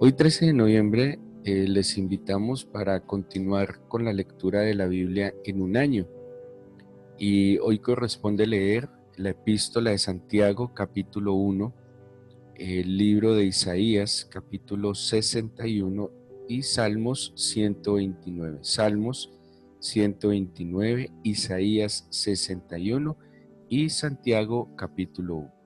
Hoy 13 de noviembre les invitamos para continuar con la lectura de la Biblia en un año. Y hoy corresponde leer la Epístola de Santiago, capítulo 1, el libro de Isaías, capítulo 61 y Salmos 129. Salmos 129, Isaías 61 y Santiago, capítulo 1.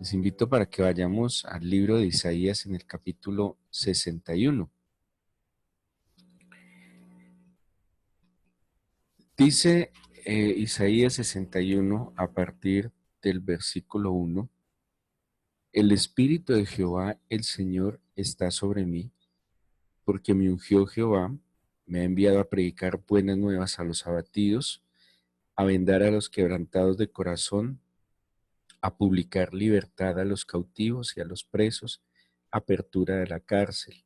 Les invito para que vayamos al libro de Isaías en el capítulo 61. Dice Isaías 61 a partir del versículo 1: El Espíritu de Jehová, el Señor, está sobre mí, porque me ungió Jehová, me ha enviado a predicar buenas nuevas a los abatidos, a vendar a los quebrantados de corazón, a publicar libertad a los cautivos y a los presos, apertura de la cárcel,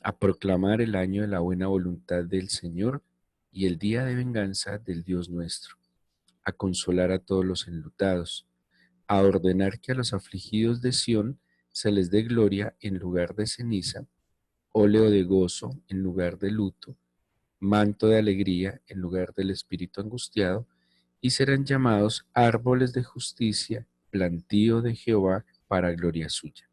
a proclamar el año de la buena voluntad del Señor y el día de venganza del Dios nuestro, a consolar a todos los enlutados, a ordenar que a los afligidos de Sión se les dé gloria en lugar de ceniza, óleo de gozo en lugar de luto, manto de alegría en lugar del espíritu angustiado, y serán llamados árboles de justicia, plantío de Jehová para gloria suya.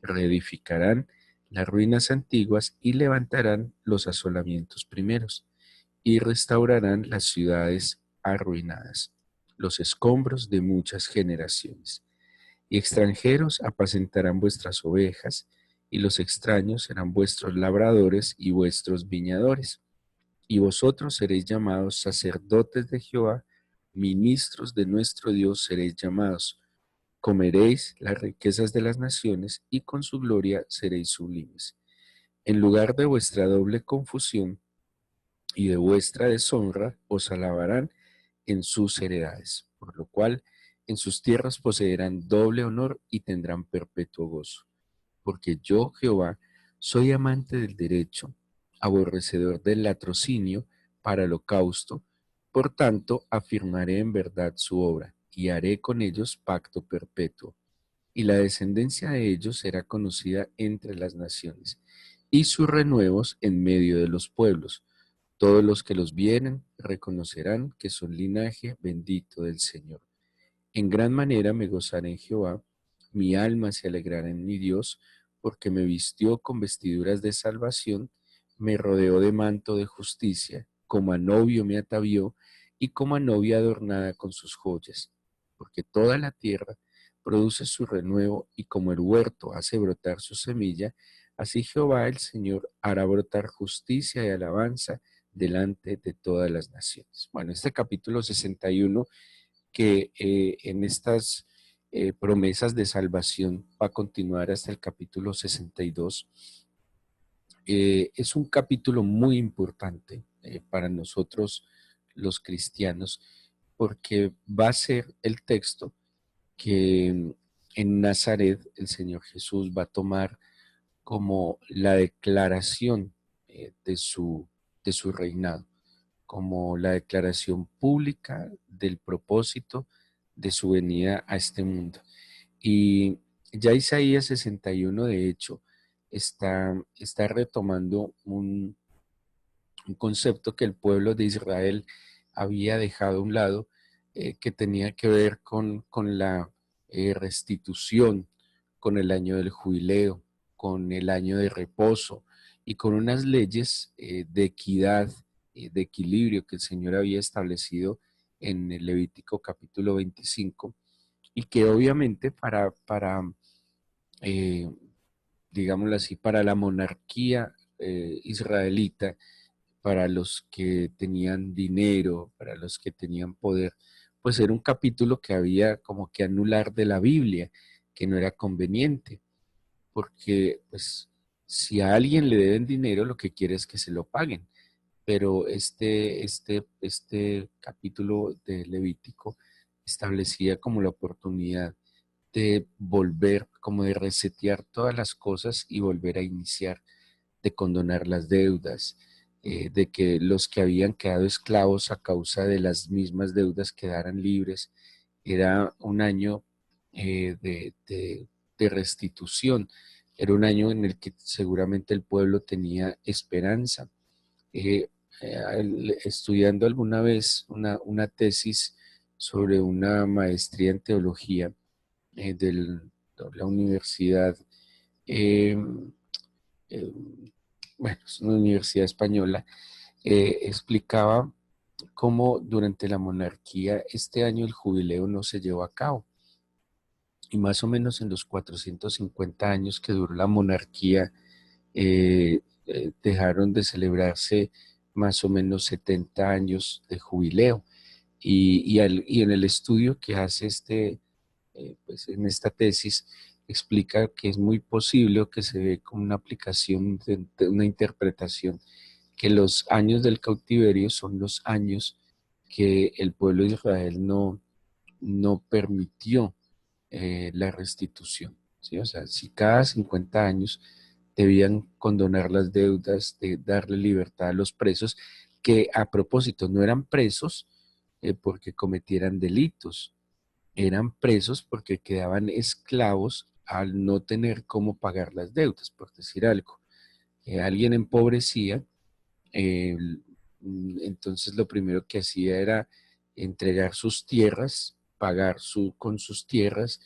Reedificarán las ruinas antiguas y levantarán los asolamientos primeros, y restaurarán las ciudades arruinadas, los escombros de muchas generaciones. Y extranjeros apacentarán vuestras ovejas, y los extraños serán vuestros labradores y vuestros viñadores. Y vosotros seréis llamados sacerdotes de Jehová, ministros de nuestro Dios seréis llamados. Comeréis las riquezas de las naciones, y con su gloria seréis sublimes. En lugar de vuestra doble confusión y de vuestra deshonra, os alabarán en sus heredades, por lo cual en sus tierras poseerán doble honor y tendrán perpetuo gozo. Porque yo, Jehová, soy amante del derecho, aborrecedor del latrocinio para el holocausto, por tanto afirmaré en verdad su obra, y haré con ellos pacto perpetuo, y la descendencia de ellos será conocida entre las naciones, y sus renuevos en medio de los pueblos. Todos los que los vieren reconocerán que son linaje bendito del Señor. En gran manera me gozaré en Jehová, mi alma se alegrará en mi Dios, porque me vistió con vestiduras de salvación, me rodeó de manto de justicia, como a novio me atavió, y como a novia adornada con sus joyas. Porque toda la tierra produce su renuevo, y como el huerto hace brotar su semilla, así Jehová el Señor hará brotar justicia y alabanza delante de todas las naciones. Bueno, este capítulo 61 que en estas promesas de salvación va a continuar hasta el capítulo 62. Es un capítulo muy importante para nosotros los cristianos, porque va a ser el texto que en Nazaret el Señor Jesús va a tomar como la declaración de su reinado, como la declaración pública del propósito de su venida a este mundo. Y ya Isaías 61, de hecho, está retomando un concepto que el pueblo de Israel había dejado a un lado, que tenía que ver con la restitución, con el año del jubileo, con el año de reposo y con unas leyes de equidad, de equilibrio que el Señor había establecido en el Levítico capítulo 25, y que obviamente eh, digámoslo así, para la monarquía israelita, para los que tenían dinero, para los que tenían poder, pues era un capítulo que había como que anular de la Biblia, que no era conveniente, porque pues si a alguien le deben dinero, lo que quiere es que se lo paguen. Pero este capítulo de Levítico establecía como la oportunidad de volver, como de resetear todas las cosas y volver a iniciar, de condonar las deudas, de que los que habían quedado esclavos a causa de las mismas deudas quedaran libres. Era un año de restitución, era un año en el que seguramente el pueblo tenía esperanza. Eh, Estudiando alguna vez una tesis sobre una maestría en teología de la universidad, eh, eh, bueno, es una universidad española, explicaba cómo durante la monarquía este año el jubileo no se llevó a cabo. Y más o menos en los 450 años que duró la monarquía, dejaron de celebrarse más o menos 70 años de jubileo. Y en el estudio que hace pues en esta tesis, explica que es muy posible o que se ve como una aplicación de una interpretación, que los años del cautiverio son los años que el pueblo de Israel no permitió la restitución, ¿sí? O sea, si cada 50 años debían condonar las deudas, de darle libertad a los presos, que a propósito no eran presos porque cometieran delitos, eran presos porque quedaban esclavos al no tener cómo pagar las deudas, por decir algo. Alguien empobrecía, eh, entonces lo primero que hacía era entregar sus tierras, pagar con sus tierras,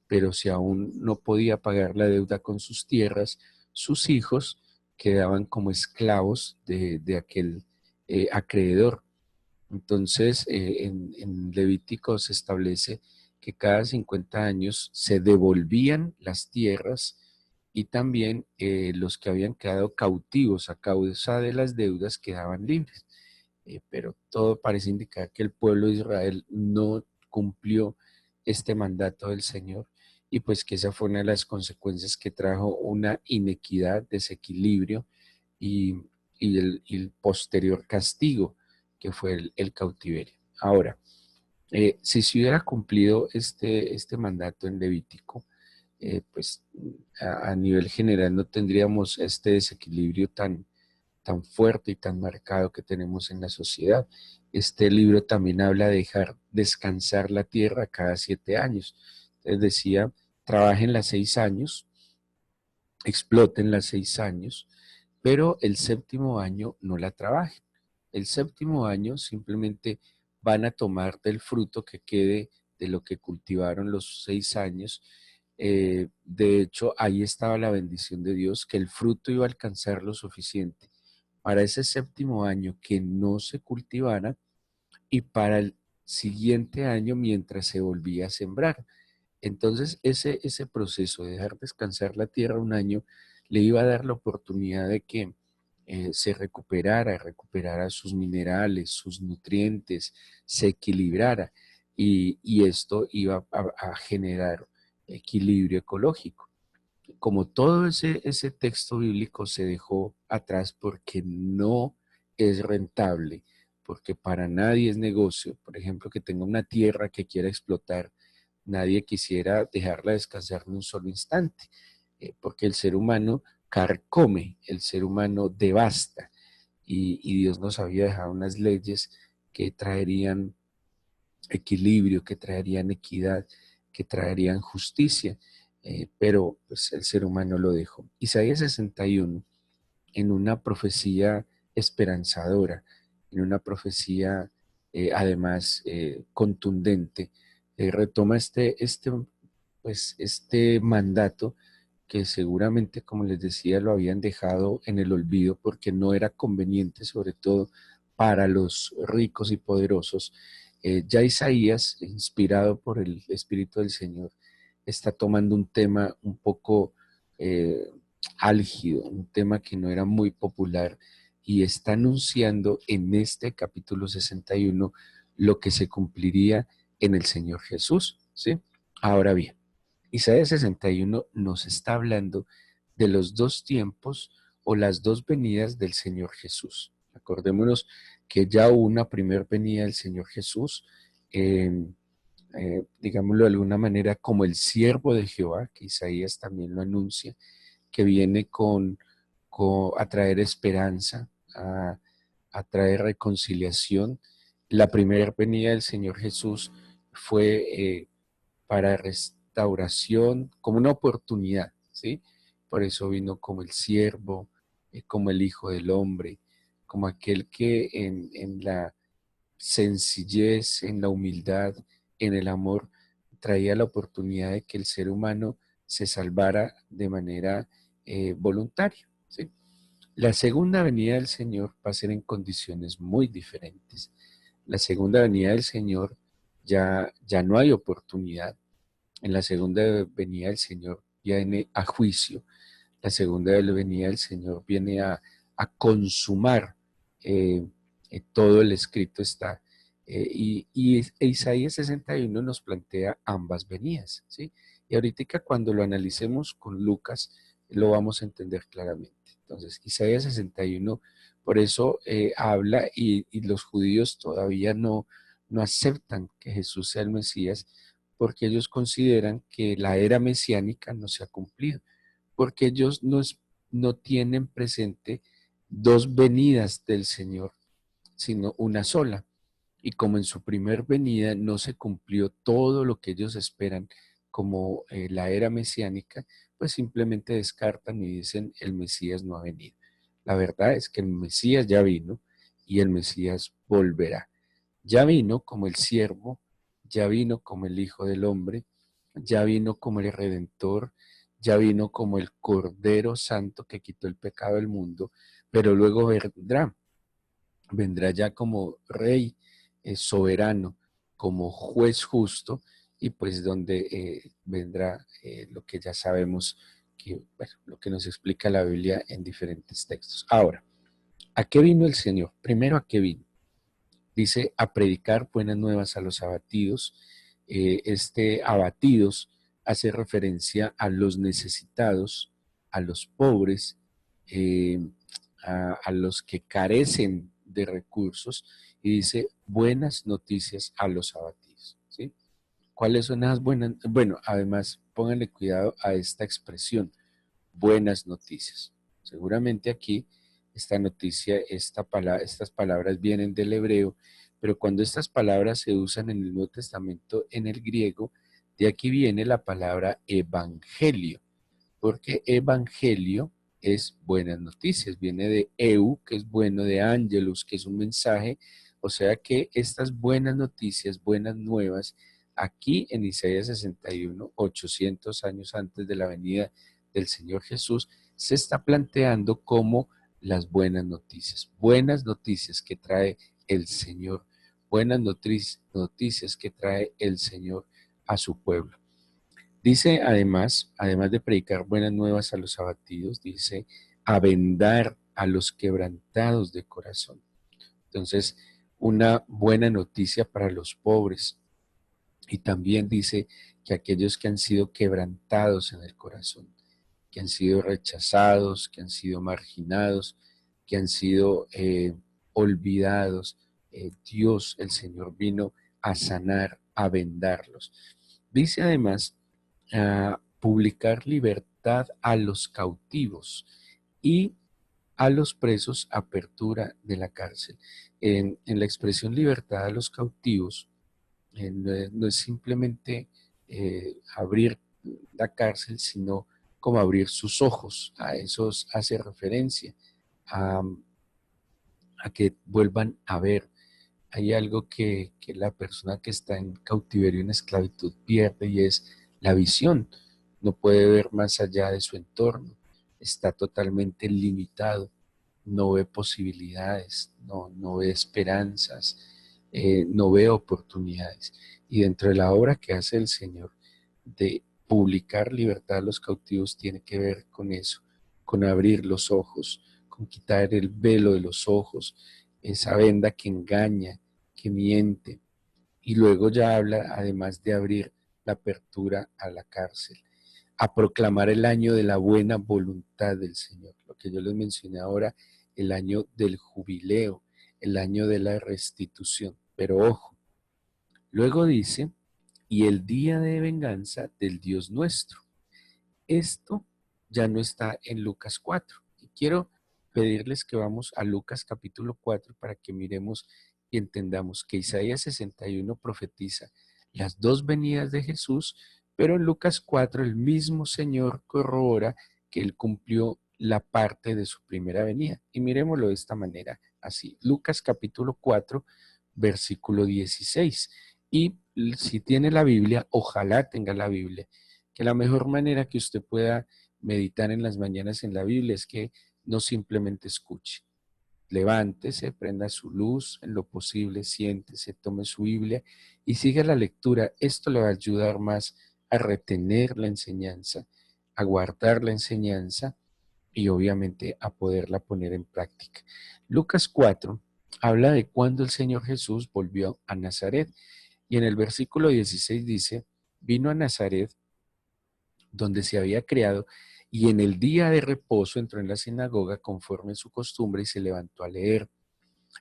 pero si aún no podía pagar la deuda con sus tierras, sus hijos quedaban como esclavos de aquel acreedor. Entonces, en Levítico se establece que cada 50 años se devolvían las tierras y también los que habían quedado cautivos a causa de las deudas quedaban libres. Pero todo parece indicar que el pueblo de Israel no cumplió este mandato del Señor y pues que esa fue una de las consecuencias que trajo una inequidad, desequilibrio y, y el posterior castigo que fue el cautiverio. Ahora, si se hubiera cumplido este mandato en Levítico, pues a nivel general no tendríamos este desequilibrio tan fuerte y tan marcado que tenemos en la sociedad. Este libro también habla de dejar descansar la tierra cada 7 años. Entonces decía, trabajen las 6 años, exploten las 6 años, pero el séptimo año no la trabajen. El séptimo año simplemente van a tomar del fruto que quede de lo que cultivaron los 6 años. De hecho, ahí estaba la bendición de Dios, que el fruto iba a alcanzar lo suficiente para ese séptimo año que no se cultivara y para el siguiente año mientras se volvía a sembrar. Entonces, ese proceso de dejar descansar la tierra un año le iba a dar la oportunidad de que se recuperara sus minerales, sus nutrientes, se equilibrara y esto iba a generar equilibrio ecológico. Como todo ese texto bíblico se dejó atrás porque no es rentable, porque para nadie es negocio, por ejemplo, que tenga una tierra que quiera explotar, nadie quisiera dejarla descansar ni un solo instante, porque el ser humano carcome, el ser humano devasta, y Dios nos había dejado unas leyes que traerían equilibrio, que traerían equidad, que traerían justicia, pero pues, el ser humano lo dejó. Isaías 61, en una profecía esperanzadora, en una profecía además contundente, retoma pues, este mandato que seguramente, como les decía, lo habían dejado en el olvido porque no era conveniente, sobre todo para los ricos y poderosos. Ya Isaías, inspirado por el Espíritu del Señor, está tomando un tema un poco álgido, un tema que no era muy popular y está anunciando en este capítulo 61 lo que se cumpliría en el Señor Jesús, ¿sí? Ahora bien, Isaías 61 nos está hablando de los dos tiempos o las dos venidas del Señor Jesús. Acordémonos que ya hubo una primera venida del Señor Jesús, eh, digámoslo de alguna manera, como el siervo de Jehová, que Isaías también lo anuncia, que viene a traer esperanza, a traer reconciliación. La primera venida del Señor Jesús fue para restauración, como una oportunidad, ¿sí? Por eso vino como el siervo, como el Hijo del Hombre, como aquel que en la sencillez, en la humildad, en el amor, traía la oportunidad de que el ser humano se salvara de manera voluntaria, ¿sí? La segunda venida del Señor va a ser en condiciones muy diferentes. La segunda venida del Señor ya no hay oportunidad. En la segunda venida del Señor viene a juicio. La segunda venida del Señor viene a consumar. eh, Todo el escrito está. Isaías 61 nos plantea ambas venidas, ¿sí? Y ahorita cuando lo analicemos con Lucas, lo vamos a entender claramente. Entonces, Isaías 61, por eso habla y los judíos todavía no aceptan que Jesús sea el Mesías, porque ellos consideran que la era mesiánica no se ha cumplido, porque ellos no tienen presente dos venidas del Señor, sino una sola. Y como en su primer venida no se cumplió todo lo que ellos esperan como la era mesiánica, pues simplemente descartan y dicen el Mesías no ha venido. La verdad es que el Mesías ya vino y el Mesías volverá. Ya vino como el siervo, ya vino como el Hijo del Hombre, ya vino como el Redentor, ya vino como el Cordero Santo que quitó el pecado del mundo, pero luego vendrá ya como Rey soberano, como juez justo, y pues donde vendrá lo que ya sabemos, que, bueno, lo que nos explica la Biblia en diferentes textos. Ahora, ¿a qué vino el Señor? Primero, ¿a qué vino? Dice a predicar buenas nuevas a los abatidos. Este abatidos hace referencia a los necesitados, a los pobres, eh, a los que carecen de recursos, y dice buenas noticias a los abatidos, ¿sí? ¿Cuáles son las buenas? Bueno, además pónganle cuidado a esta expresión, buenas noticias. Seguramente aquí esta noticia, estas palabras vienen del hebreo, pero cuando estas palabras se usan en el Nuevo Testamento en el griego, de aquí viene la palabra evangelio, porque evangelio es buenas noticias, viene de que es bueno, de angelus, que es un mensaje, o sea que estas buenas noticias, buenas nuevas, aquí en Isaías 61, 800 años antes de la venida del Señor Jesús, se está planteando como las buenas noticias que trae el Señor, buenas noticias que trae el Señor a su pueblo. Dice además de predicar buenas nuevas a los abatidos, dice a vendar a los quebrantados de corazón. Entonces, una buena noticia para los pobres. Y también dice que aquellos que han sido quebrantados en el corazón, que han sido rechazados, que han sido marginados, que han sido olvidados, Dios, el Señor, vino a sanar, a vendarlos. Dice además a publicar libertad a los cautivos y a los presos apertura de la cárcel. En la expresión libertad a los cautivos, no es simplemente abrir la cárcel, sino como abrir sus ojos. A eso hace referencia, a, a que vuelvan a ver. Hay algo que la persona que está en cautiverio, en esclavitud, pierde, y es la visión. No puede ver más allá de su entorno. Está totalmente limitado. No ve posibilidades, no ve esperanzas, no ve oportunidades. Y dentro de la obra que hace el Señor de publicar libertad a los cautivos tiene que ver con eso, con abrir los ojos, con quitar el velo de los ojos, esa venda que engaña, que miente. Y luego ya habla además de abrir la apertura a la cárcel, a proclamar el año de la buena voluntad del Señor, lo que yo les mencioné ahora, el año del jubileo, el año de la restitución. Pero ojo, luego dice, y el día de venganza del Dios nuestro. Esto ya no está en Lucas 4. Y quiero pedirles que vamos a Lucas capítulo 4 para que miremos y entendamos que Isaías 61 profetiza las dos venidas de Jesús, pero en Lucas 4 el mismo Señor corrobora que Él cumplió la parte de su primera venida. Y miremoslo de esta manera, así. Lucas capítulo 4, versículo 16. Y si tiene la Biblia, ojalá tenga la Biblia, que la mejor manera que usted pueda meditar en las mañanas en la Biblia es que no simplemente escuche. Levántese, prenda su luz, en lo posible, siéntese, tome su Biblia y siga la lectura. Esto le va a ayudar más a retener la enseñanza, a guardar la enseñanza y obviamente a poderla poner en práctica. Lucas 4 habla de cuando el Señor Jesús volvió a Nazaret y en el versículo 16 dice, vino a Nazaret donde se había criado, y en el día de reposo entró en la sinagoga conforme a su costumbre y se levantó a leer.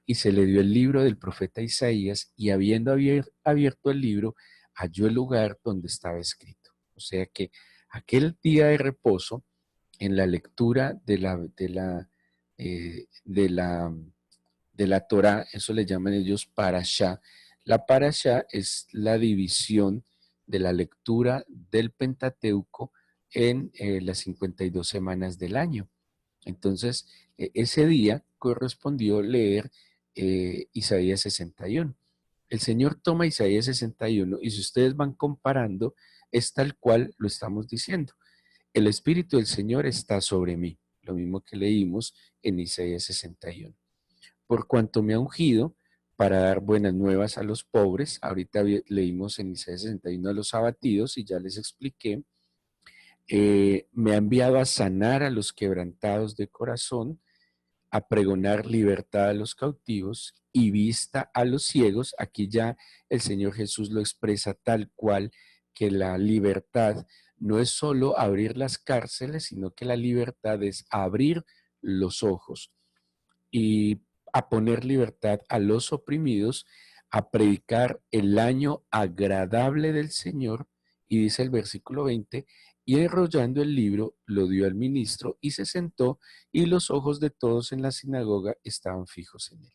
Y se le dio el libro del profeta Isaías, y habiendo abierto el libro, halló el lugar donde estaba escrito. O sea que aquel día de reposo, en la lectura eh, de la, de la Torá, eso le llaman ellos parashá. La parashá es la división de la lectura del Pentateuco en las 52 semanas del año. Entonces, ese día correspondió leer Isaías 61. El Señor toma Isaías 61 y si ustedes van comparando, es tal cual lo estamos diciendo. El Espíritu del Señor está sobre mí, lo mismo que leímos en Isaías 61. Por cuanto me ha ungido para dar buenas nuevas a los pobres, ahorita leímos en Isaías 61 a los abatidos y ya les expliqué, me ha enviado a sanar a los quebrantados de corazón, a pregonar libertad a los cautivos y vista a los ciegos. Aquí ya el Señor Jesús lo expresa tal cual, que la libertad no es solo abrir las cárceles, sino que la libertad es abrir los ojos y a poner libertad a los oprimidos, a predicar el año agradable del Señor, y dice el versículo 20, y enrollando el libro lo dio al ministro y se sentó y los ojos de todos en la sinagoga estaban fijos en él.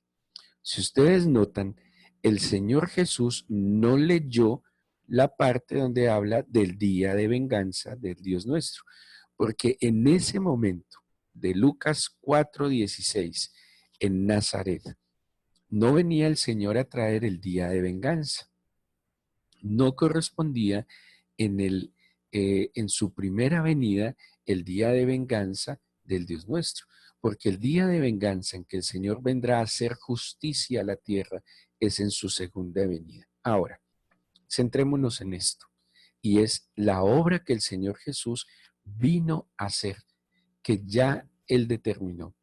Si ustedes notan, el Señor Jesús no leyó la parte donde habla del día de venganza del Dios nuestro, porque en ese momento de Lucas 4:16, en Nazaret, no venía el Señor a traer el día de venganza. No correspondía en su primera venida el día de venganza del Dios nuestro, porque el día de venganza en que el Señor vendrá a hacer justicia a la tierra es en su segunda venida. Ahora, centrémonos en esto, y es la obra que el Señor Jesús vino a hacer, que ya Él determinó,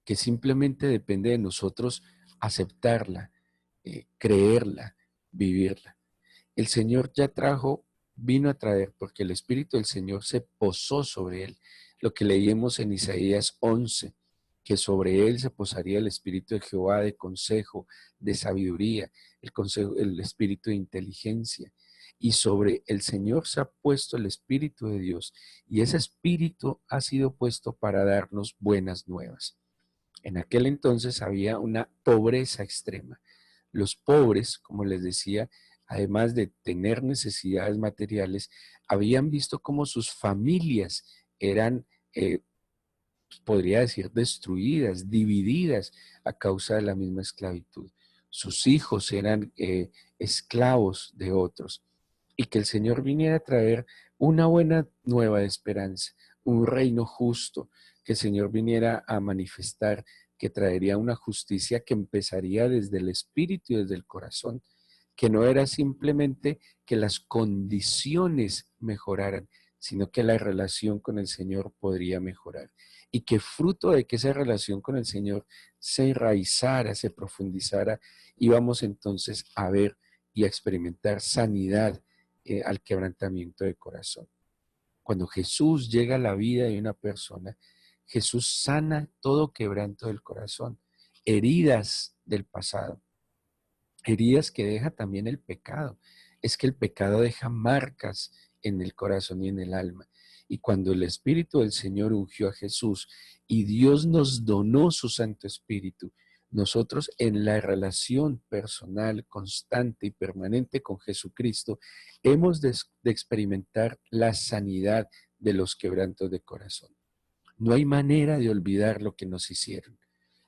que simplemente depende de nosotros aceptarla, creerla, vivirla. El Señor ya trajo, vino a traer, porque el Espíritu del Señor se posó sobre él. Lo que leímos en Isaías 11, que sobre él se posaría el Espíritu de Jehová de consejo, de sabiduría, el Espíritu de inteligencia. Y sobre el Señor se ha puesto el Espíritu de Dios. Y ese Espíritu ha sido puesto para darnos buenas nuevas. En aquel entonces había una pobreza extrema. Los pobres, como les decía, además de tener necesidades materiales, habían visto cómo sus familias eran, podría decir, destruidas, divididas a causa de la misma esclavitud. Sus hijos eran esclavos de otros. Y que el Señor viniera a traer una buena nueva de esperanza, un reino justo, que el Señor viniera a manifestar, que traería una justicia que empezaría desde el espíritu y desde el corazón, que no era simplemente que las condiciones mejoraran, sino que la relación con el Señor podría mejorar. Y que fruto de que esa relación con el Señor se enraizara, se profundizara, íbamos entonces a ver y a experimentar sanidad al quebrantamiento de corazón. Cuando Jesús llega a la vida de una persona, Jesús sana todo quebranto del corazón, heridas del pasado, heridas que deja también el pecado. Es que el pecado deja marcas en el corazón y en el alma. Y cuando el Espíritu del Señor ungió a Jesús y Dios nos donó su Santo Espíritu, nosotros en la relación personal, constante y permanente con Jesucristo, hemos de experimentar la sanidad de los quebrantos de corazón. No hay manera de olvidar lo que nos hicieron.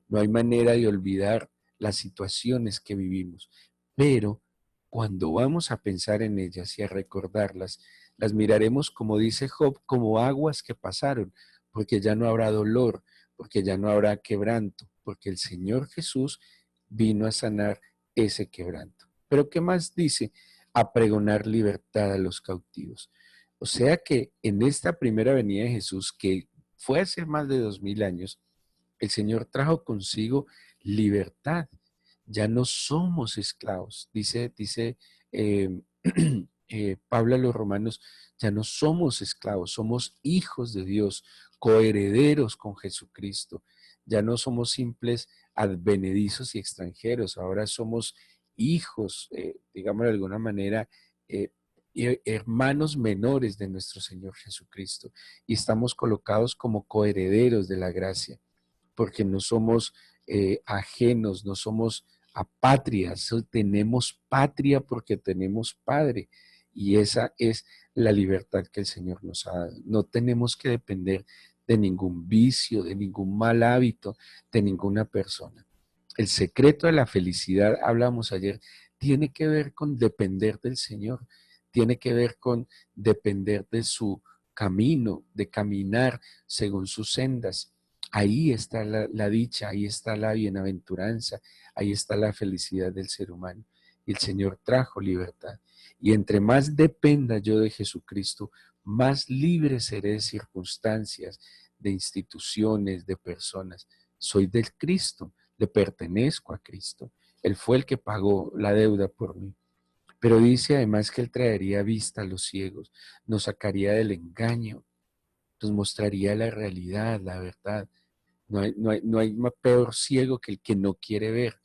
No hay manera de olvidar las situaciones que vivimos. Pero cuando vamos a pensar en ellas y a recordarlas, las miraremos, como dice Job, como aguas que pasaron, porque ya no habrá dolor, porque ya no habrá quebranto, porque el Señor Jesús vino a sanar ese quebranto. Pero ¿qué más dice? A pregonar libertad a los cautivos. O sea que en esta primera venida de Jesús, que fue hace más de 2000 años, el Señor trajo consigo libertad. Ya no somos esclavos. Dice eh, Pablo a los romanos, ya no somos esclavos, somos hijos de Dios, coherederos con Jesucristo. Ya no somos simples advenedizos y extranjeros, ahora somos hijos, digamos de alguna manera, eh, hermanos menores de nuestro Señor Jesucristo. Y estamos colocados como coherederos de la gracia porque no somos ajenos, no somos apátridas, tenemos patria porque tenemos Padre. Y esa es la libertad que el Señor nos ha dado. No tenemos que depender de ningún vicio, de ningún mal hábito, de ninguna persona. El secreto de la felicidad, hablamos ayer, tiene que ver con depender del Señor, tiene que ver con depender de su camino, de caminar según sus sendas. Ahí está la dicha, ahí está la bienaventuranza, ahí está la felicidad del ser humano. Y el Señor trajo libertad. Y entre más dependa yo de Jesucristo, más libre seré de circunstancias, de instituciones, de personas. Soy del Cristo, le pertenezco a Cristo. Él fue el que pagó la deuda por mí. Pero dice además que Él traería vista a los ciegos, nos sacaría del engaño, nos mostraría la realidad, la verdad. No hay más peor ciego que el que no quiere ver.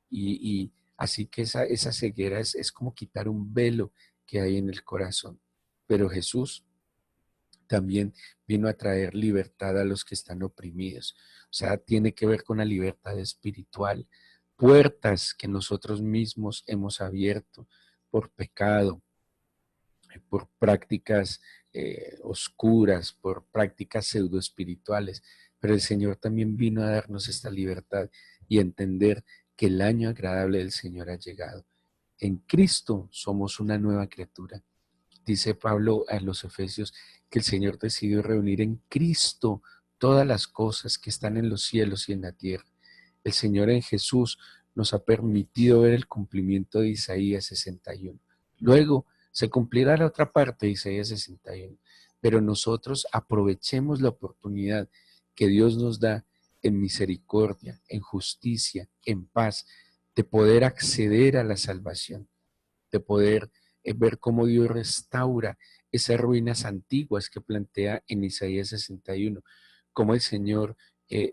Y así que esa ceguera es como quitar un velo que hay en el corazón. Pero Jesús también vino a traer libertad a los que están oprimidos. O sea, tiene que ver con la libertad espiritual. Puertas que nosotros mismos hemos abierto por pecado, por prácticas oscuras, por prácticas pseudoespirituales, pero el Señor también vino a darnos esta libertad y entender que el año agradable del Señor ha llegado. En Cristo somos una nueva criatura. Dice Pablo a los Efesios que el Señor decidió reunir en Cristo todas las cosas que están en los cielos y en la tierra. El Señor en Jesús nos ha permitido ver el cumplimiento de Isaías 61. Luego se cumplirá la otra parte de Isaías 61, pero nosotros aprovechemos la oportunidad que Dios nos da en misericordia, en justicia, en paz, de poder acceder a la salvación, de poder ver cómo Dios restaura esas ruinas antiguas que plantea en Isaías 61, cómo el Señor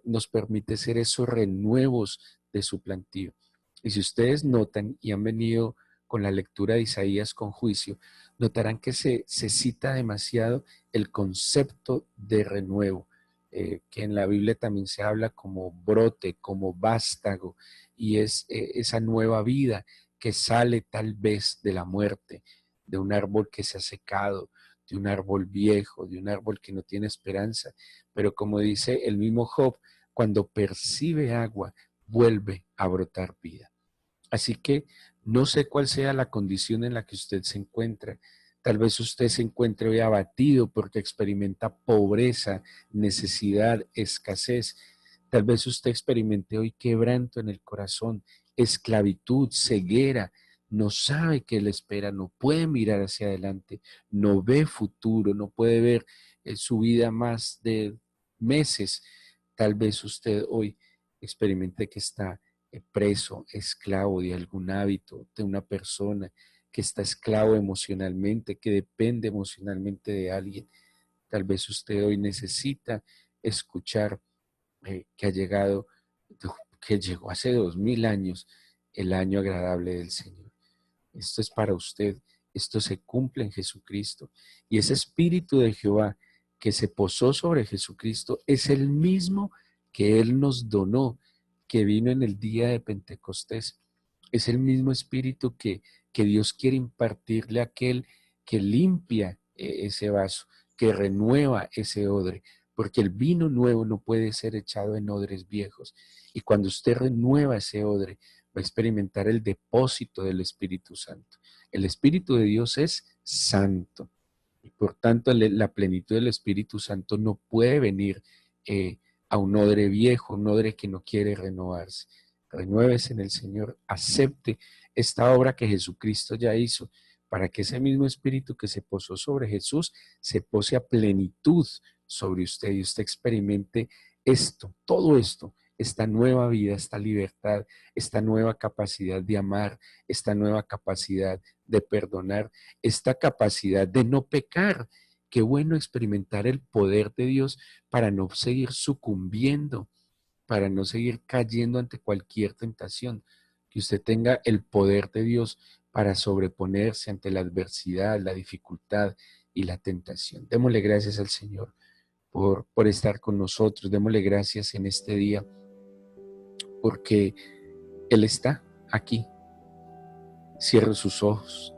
nos permite ser esos renuevos de su plantío. Y si ustedes notan y han venido con la lectura de Isaías con juicio, notarán que se cita demasiado el concepto de renuevo, que en la Biblia también se habla como brote, como vástago, y es esa nueva vida que sale tal vez de la muerte, de un árbol que se ha secado, de un árbol viejo, de un árbol que no tiene esperanza. Pero como dice el mismo Job, cuando percibe agua, vuelve a brotar vida. Así que no sé cuál sea la condición en la que usted se encuentra. Tal vez usted se encuentre hoy abatido porque experimenta pobreza, necesidad, escasez. Tal vez usted experimente hoy quebranto en el corazón, esclavitud, ceguera. No sabe qué le espera, no puede mirar hacia adelante, no ve futuro, no puede ver su vida más de meses. Tal vez usted hoy experimente que está preso, esclavo de algún hábito, de una persona, que está esclavo emocionalmente, que depende emocionalmente de alguien. Tal vez usted hoy necesita escuchar que ha llegado, que llegó hace 2000 años, el año agradable del Señor. Esto es para usted, esto se cumple en Jesucristo. Y ese Espíritu de Jehová que se posó sobre Jesucristo es el mismo que Él nos donó, que vino en el día de Pentecostés. Es el mismo espíritu que Dios quiere impartirle a aquel que limpia ese vaso, que renueva ese odre, porque el vino nuevo no puede ser echado en odres viejos. Y cuando usted renueva ese odre, va a experimentar el depósito del Espíritu Santo. El Espíritu de Dios es santo. Y por tanto, la plenitud del Espíritu Santo no puede venir a un odre viejo, un odre que no quiere renovarse. Renuévese en el Señor, acepte esta obra que Jesucristo ya hizo, para que ese mismo Espíritu que se posó sobre Jesús se pose a plenitud sobre usted y usted experimente esto, todo esto, esta nueva vida, esta libertad, esta nueva capacidad de amar, esta nueva capacidad de perdonar, esta capacidad de no pecar. Qué bueno experimentar el poder de Dios para no seguir sucumbiendo, para no seguir cayendo ante cualquier tentación. Que usted tenga el poder de Dios para sobreponerse ante la adversidad, la dificultad y la tentación. Démosle gracias al Señor por estar con nosotros. Démosle gracias en este día porque Él está aquí. Cierre sus ojos.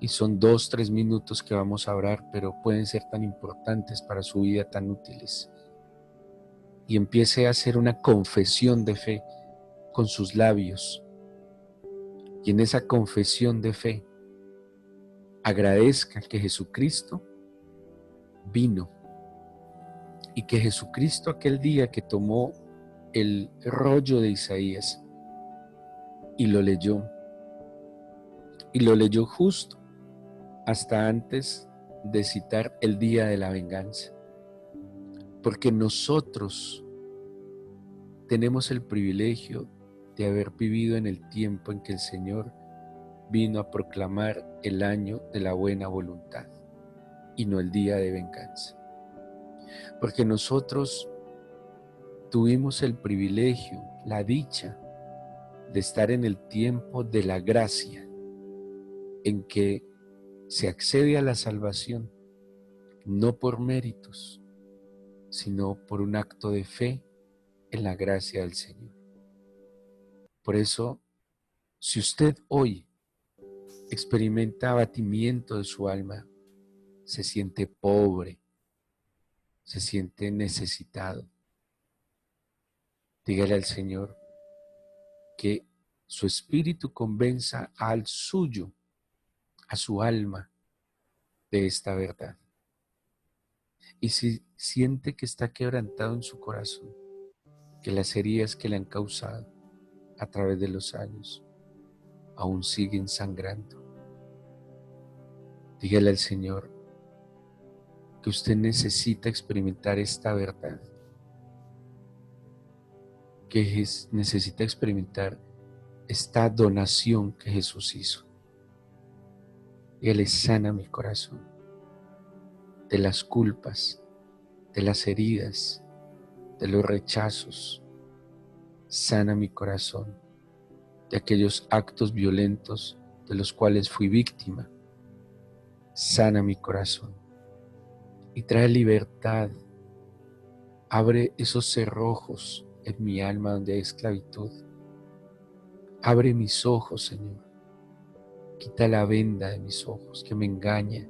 Y son 2, 3 minutos que vamos a orar, pero pueden ser tan importantes para su vida, tan útiles. Y empiece a hacer una confesión de fe con sus labios. Y en esa confesión de fe, agradezca que Jesucristo vino. Y que Jesucristo aquel día que tomó el rollo de Isaías y lo leyó justo hasta antes de citar el día de la venganza. Porque nosotros tenemos el privilegio de haber vivido en el tiempo en que el Señor vino a proclamar el año de la buena voluntad y no el día de venganza. Porque nosotros tuvimos el privilegio, la dicha de estar en el tiempo de la gracia, en que se accede a la salvación no por méritos, sino por un acto de fe en la gracia del Señor. Por eso, si usted hoy experimenta abatimiento de su alma, se siente pobre, se siente necesitado, dígale al Señor que su espíritu convenza al suyo, a su alma, de esta verdad. Y si siente que está quebrantado en su corazón, que las heridas que le han causado a través de los años aún siguen sangrando, dígale al Señor que usted necesita experimentar esta verdad, que necesita experimentar esta donación que Jesús hizo. Dígale: sana mi corazón de las culpas, de las heridas, de los rechazos. Sana mi corazón de aquellos actos violentos de los cuales fui víctima. Sana mi corazón y trae libertad. Abre esos cerrojos en mi alma donde hay esclavitud. Abre mis ojos, Señor. Quita la venda de mis ojos que me engaña,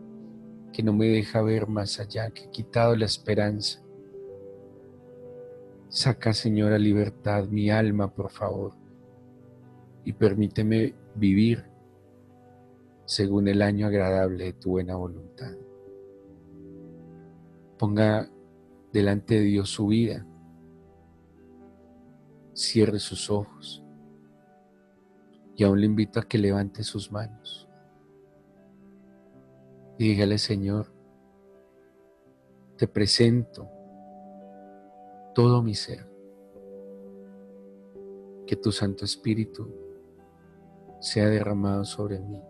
que no me deja ver más allá, que ha quitado la esperanza. Saca, Señor, a libertad mi alma, por favor, y permíteme vivir según el año agradable de tu buena voluntad. Ponga delante de Dios su vida. Cierre sus ojos y aún le invito a que levante sus manos y dígale: Señor, te presento todo mi ser, que tu Santo Espíritu sea derramado sobre mí.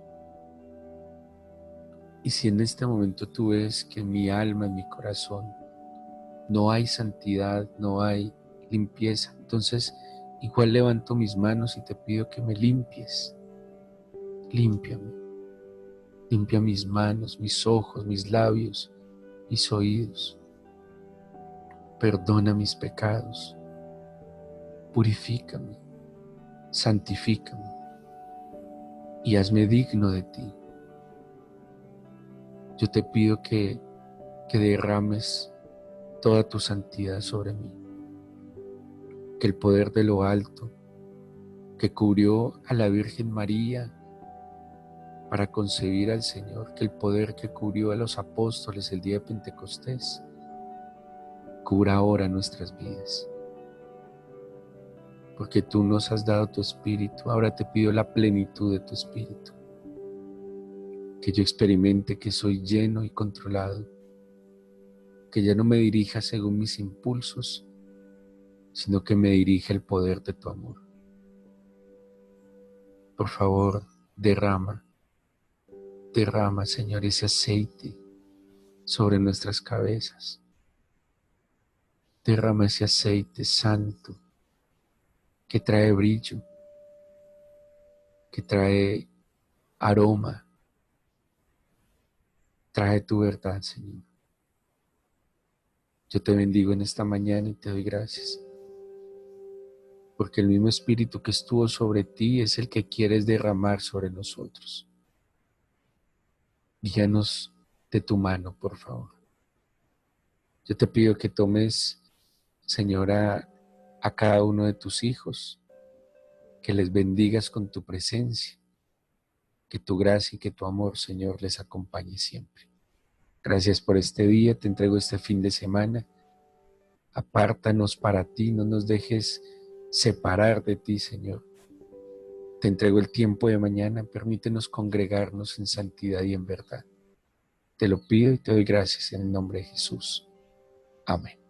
Y si en este momento tú ves que en mi alma, en mi corazón, no hay santidad, no hay limpieza, entonces igual levanto mis manos y te pido que me limpies. Límpiame, limpia mis manos, mis ojos, mis labios, mis oídos, perdona mis pecados, purifícame, santifícame y hazme digno de ti. Yo te pido que derrames toda tu santidad sobre mí, que el poder de lo alto, que cubrió a la Virgen María para concebir al Señor, que el poder que cubrió a los apóstoles el día de Pentecostés, cubra ahora nuestras vidas. Porque tú nos has dado tu Espíritu, ahora te pido la plenitud de tu Espíritu. Que yo experimente que soy lleno y controlado, que ya no me dirija según mis impulsos, sino que me dirija el poder de tu amor. Por favor, derrama, Señor, ese aceite sobre nuestras cabezas. Derrama ese aceite santo que trae brillo, que trae aroma, trae tu verdad, Señor. Yo te bendigo en esta mañana y te doy gracias, porque el mismo Espíritu que estuvo sobre ti es el que quieres derramar sobre nosotros. Guíanos de tu mano, por favor. Yo te pido que tomes, Señor, a cada uno de tus hijos, que les bendigas con tu presencia, que tu gracia y que tu amor, Señor, les acompañe siempre. Gracias por este día, te entrego este fin de semana. Apártanos para ti, no nos dejes separar de ti, Señor. Te entrego el tiempo de mañana, permítenos congregarnos en santidad y en verdad. Te lo pido y te doy gracias en el nombre de Jesús. Amén.